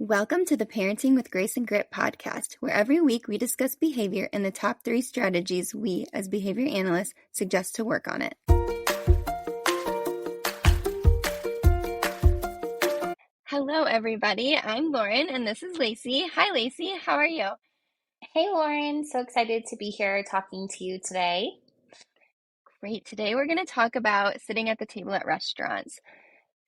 Welcome to the Parenting with Grace and Grit podcast, where every week we discuss behavior and the top 3 strategies we, as behavior analysts, suggest to work on it. Hello, everybody. I'm Lauren, and this is Lacey. Hi, Lacey. How are you? Hey Lauren, so excited to be here talking to you today. Great. Today we're going to talk about sitting at the table at restaurants.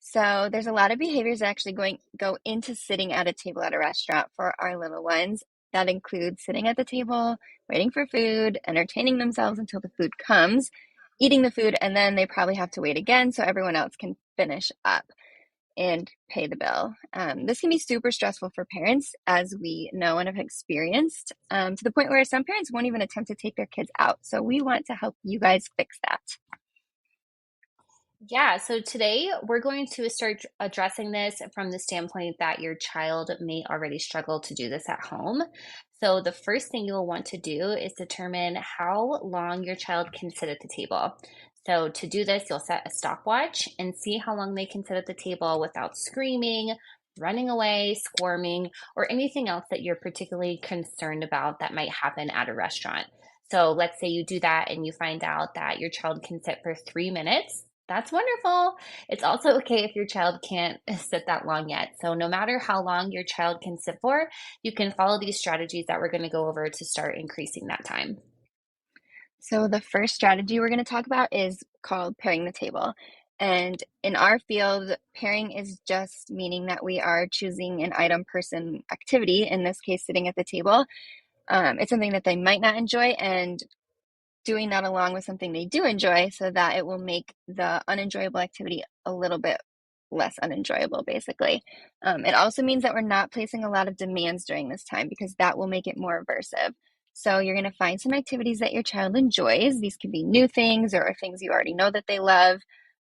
So there's a lot of behaviors that actually go into sitting at a table at a restaurant for our little ones. That includes sitting at the table, waiting for food, entertaining themselves until the food comes, eating the food, and then they probably have to wait again so everyone else can finish up and pay the bill. This can be super stressful for parents, as we know and have experienced, to the point where some parents won't even attempt to take their kids out. So we want to help you guys fix that. Yeah, so today we're going to start addressing this from the standpoint that your child may already struggle to do this at home. So the first thing you'll want to do is determine how long your child can sit at the table. So to do this, you'll set a stopwatch and see how long they can sit at the table without screaming, running away, squirming, or anything else that you're particularly concerned about that might happen at a restaurant. So let's say you do that and you find out that your child can sit for 3 minutes. That's wonderful. It's also okay if your child can't sit that long yet. So no matter how long your child can sit for, you can follow these strategies that we're going to go over to start increasing that time. So the first strategy we're going to talk about is called pairing the table. And in our field, pairing is just meaning that we are choosing an item, person, activity, in this case, sitting at the table. It's something that they might not enjoy, and doing that along with something they do enjoy so that it will make the unenjoyable activity a little bit less unenjoyable, basically. It also means that we're not placing a lot of demands during this time, because that will make it more aversive. So you're going to find some activities that your child enjoys. These can be new things or things you already know that they love,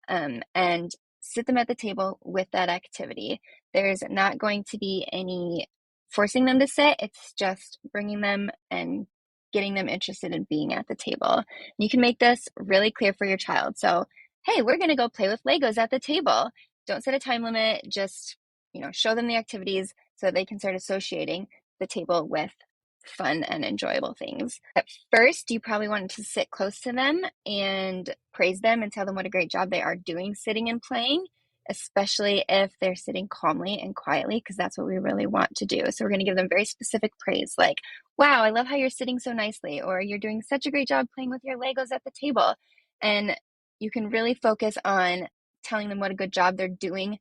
and sit them at the table with that activity. There's not going to be any forcing them to sit. It's just bringing them and getting them interested in being at the table. You can make this really clear for your child. So, hey, we're going to go play with Legos at the table. Don't set a time limit. Just, show them the activities so they can start associating the table with fun and enjoyable things. At first, you probably want to sit close to them and praise them and tell them what a great job they are doing sitting and playing, especially if they're sitting calmly and quietly, because that's what we really want to do. So we're going to give them very specific praise, like, wow, I love how you're sitting so nicely, or you're doing such a great job playing with your Legos at the table. And you can really focus on telling them what a good job they're doing,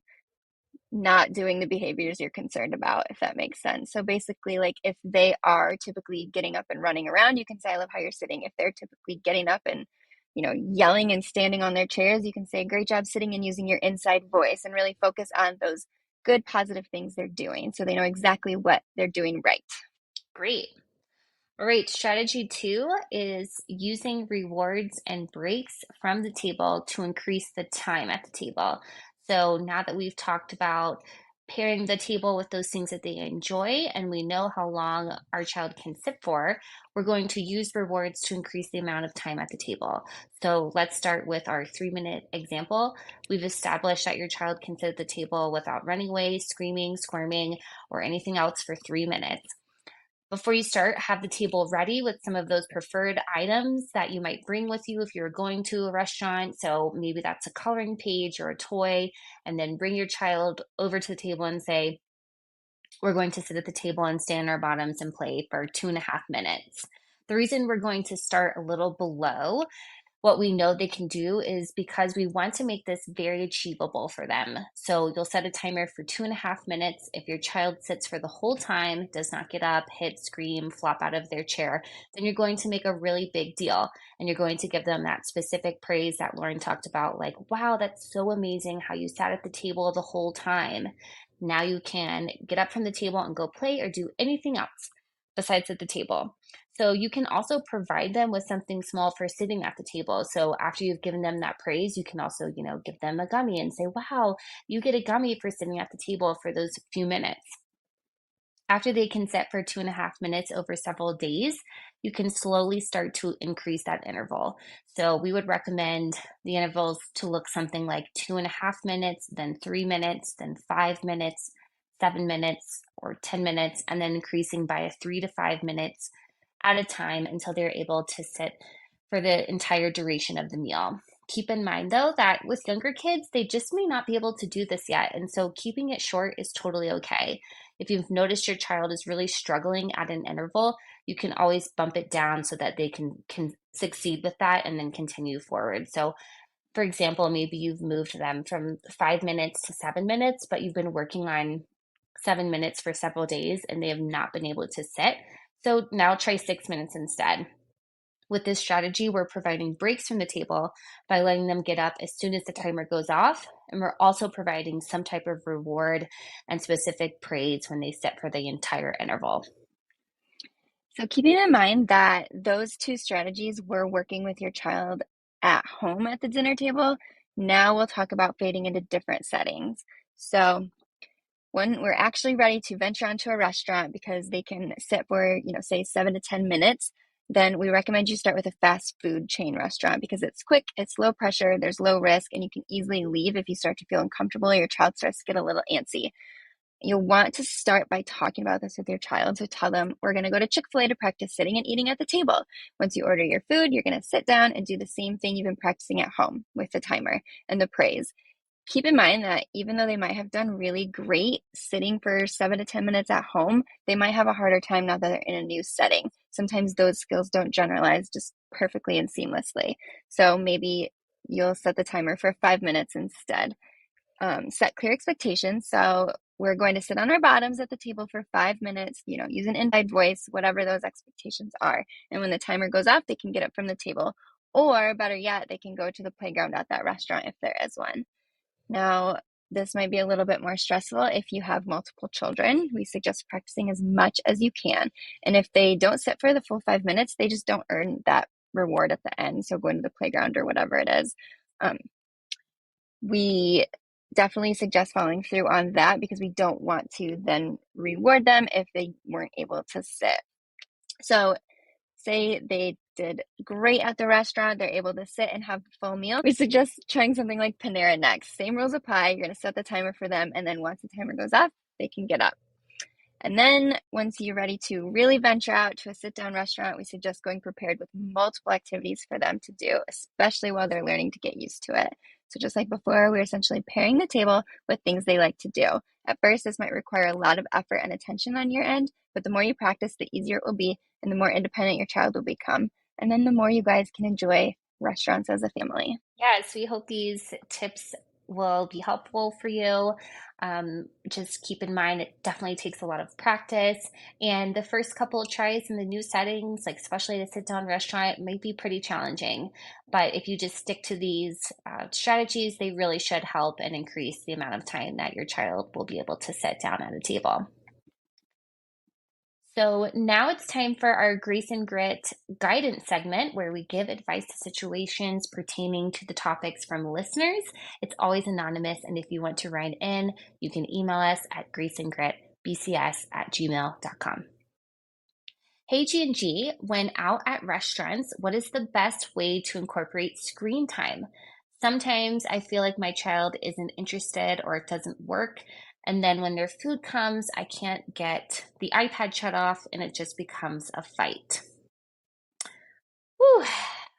not doing the behaviors you're concerned about, if that makes sense. So basically, like, if they are typically getting up and running around, you can say, I love how you're sitting. If they're typically getting up and, yelling and standing on their chairs, you can say, great job sitting and using your inside voice, and really focus on those good, positive things they're doing so they know exactly what they're doing right. Great. All right, strategy 2 is using rewards and breaks from the table to increase the time at the table. So now that we've talked about pairing the table with those things that they enjoy, and we know how long our child can sit for, we're going to use rewards to increase the amount of time at the table. So let's start with our 3-minute example. We've established that your child can sit at the table without running away, screaming, squirming, or anything else for 3 minutes. Before you start, have the table ready with some of those preferred items that you might bring with you if you're going to a restaurant. So maybe that's a coloring page or a toy, and then bring your child over to the table and say, we're going to sit at the table and stand on our bottoms and play for 2.5 minutes. The reason we're going to start a little below what we know they can do is because we want to make this very achievable for them. So you'll set a timer for 2.5 minutes. If your child sits for the whole time, does not get up, hit, scream, flop out of their chair, then you're going to make a really big deal. And you're going to give them that specific praise that Lauren talked about, like, wow, that's so amazing how you sat at the table the whole time. Now you can get up from the table and go play or do anything else besides at the table. So you can also provide them with something small for sitting at the table. So after you've given them that praise, you can also, give them a gummy and say, wow, you get a gummy for sitting at the table for those few minutes. After they can sit for 2.5 minutes over several days, you can slowly start to increase that interval. So we would recommend the intervals to look something like 2.5 minutes, then 3 minutes, then 5 minutes, 7 minutes, or 10 minutes, and then increasing by 3 to 5 minutes at a time until they're able to sit for the entire duration of the meal. Keep in mind, though, that with younger kids, they just may not be able to do this yet. And so keeping it short is totally okay. If you've noticed your child is really struggling at an interval, you can always bump it down so that they can succeed with that and then continue forward. So, for example, maybe you've moved them from 5 minutes to 7 minutes, but you've been working on 7 minutes for several days and they have not been able to sit. So now try 6 minutes instead. With this strategy, we're providing breaks from the table by letting them get up as soon as the timer goes off. And we're also providing some type of reward and specific praise when they sit for the entire interval. So keeping in mind that those two strategies were working with your child at home at the dinner table, now we'll talk about fading into different settings. So when we're actually ready to venture onto a restaurant because they can sit for, say 7 to 10 minutes, then we recommend you start with a fast food chain restaurant because it's quick, it's low pressure, there's low risk, and you can easily leave if you start to feel uncomfortable or your child starts to get a little antsy. You'll want to start by talking about this with your child. So tell them, we're going to go to Chick-fil-A to practice sitting and eating at the table. Once you order your food, you're going to sit down and do the same thing you've been practicing at home with the timer and the praise. Keep in mind that even though they might have done really great sitting for 7 to 10 minutes at home, they might have a harder time now that they're in a new setting. Sometimes those skills don't generalize just perfectly and seamlessly. So maybe you'll set the timer for 5 minutes instead. Set clear expectations. So we're going to sit on our bottoms at the table for 5 minutes, use an inside voice, whatever those expectations are. And when the timer goes off, they can get up from the table. Or better yet, they can go to the playground at that restaurant if there is one. Now, this might be a little bit more stressful if you have multiple children. We suggest practicing as much as you can. And if they don't sit for the full 5 minutes, they just don't earn that reward at the end. So going to the playground or whatever it is. We definitely suggest following through on that because we don't want to then reward them if they weren't able to sit. So say they did great at the restaurant, they're able to sit and have the full meal. We suggest trying something like Panera next. Same rules apply. You're going to set the timer for them, and then once the timer goes off, they can get up. And then once you're ready to really venture out to a sit-down restaurant, we suggest going prepared with multiple activities for them to do, especially while they're learning to get used to it. So just like before, we're essentially pairing the table with things they like to do. At first, this might require a lot of effort and attention on your end, but the more you practice, the easier it will be, and the more independent your child will become. And then the more you guys can enjoy restaurants as a family. Yes, we hope these tips will be helpful for you. Just keep in mind, it definitely takes a lot of practice. And the first couple of tries in the new settings, like especially the sit down restaurant, might be pretty challenging. But if you just stick to these strategies, they really should help and increase the amount of time that your child will be able to sit down at a table. So now it's time for our Grace and Grit guidance segment where we give advice to situations pertaining to the topics from listeners. It's always anonymous, and if you want to write in, you can email us at graceandgritbcs@gmail.com. Hey G&G, when out at restaurants, what is the best way to incorporate screen time? Sometimes I feel like my child isn't interested or it doesn't work. And then when their food comes, I can't get the iPad shut off and it just becomes a fight. Whew,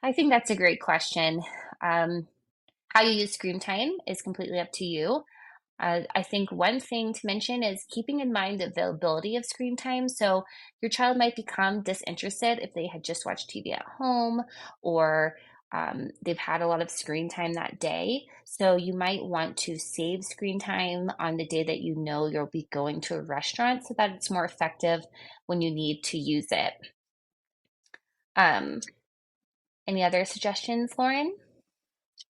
I think that's a great question. Um, how you use screen time is completely up to you. I think one thing to mention is keeping in mind the availability of screen time. So your child might become disinterested if they had just watched TV at home or they've had a lot of screen time that day. So you might want to save screen time on the day that you know you'll be going to a restaurant so that it's more effective when you need to use it. Um, any other suggestions, Lauren?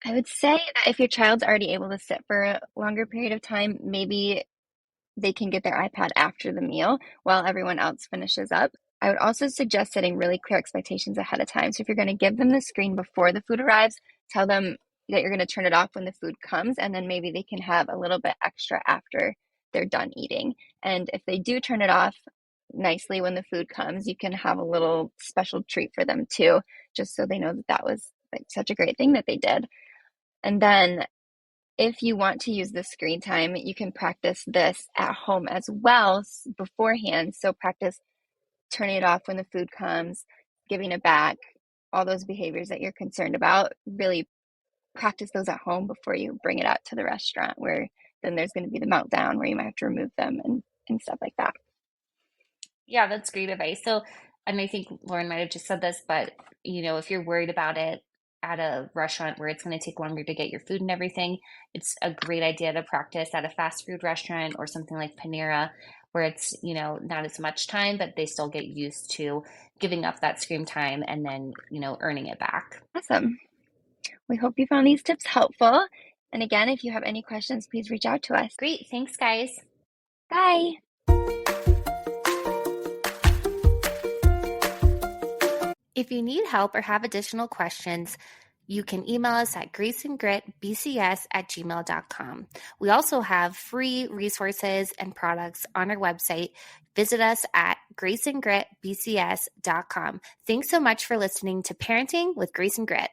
I would say that if your child's already able to sit for a longer period of time, maybe they can get their iPad after the meal while everyone else finishes up. I would also suggest setting really clear expectations ahead of time. So if you're going to give them the screen before the food arrives, tell them that you're going to turn it off when the food comes, and then maybe they can have a little bit extra after they're done eating. And if they do turn it off nicely when the food comes, you can have a little special treat for them too, just so they know that that was like such a great thing that they did. And then if you want to use the screen time, you can practice this at home as well beforehand. So practice turning it off when the food comes, giving it back, all those behaviors that you're concerned about. Really practice those at home before you bring it out to the restaurant, where then there's going to be the meltdown where you might have to remove them and stuff like that. Yeah, that's great advice. So, and I think Lauren might have just said this, but if you're worried about it at a restaurant where it's going to take longer to get your food and everything, it's a great idea to practice at a fast food restaurant or something like Panera, where it's, not as much time, but they still get used to giving up that screen time and then, earning it back. Awesome. We hope you found these tips helpful. And again, if you have any questions, please reach out to us. Great. Thanks, guys. Bye. If you need help or have additional questions, you can email us at graceandgritbcs@gmail.com. We also have free resources and products on our website. Visit us at graceandgritbcs.com. Thanks so much for listening to Parenting with Grace and Grit.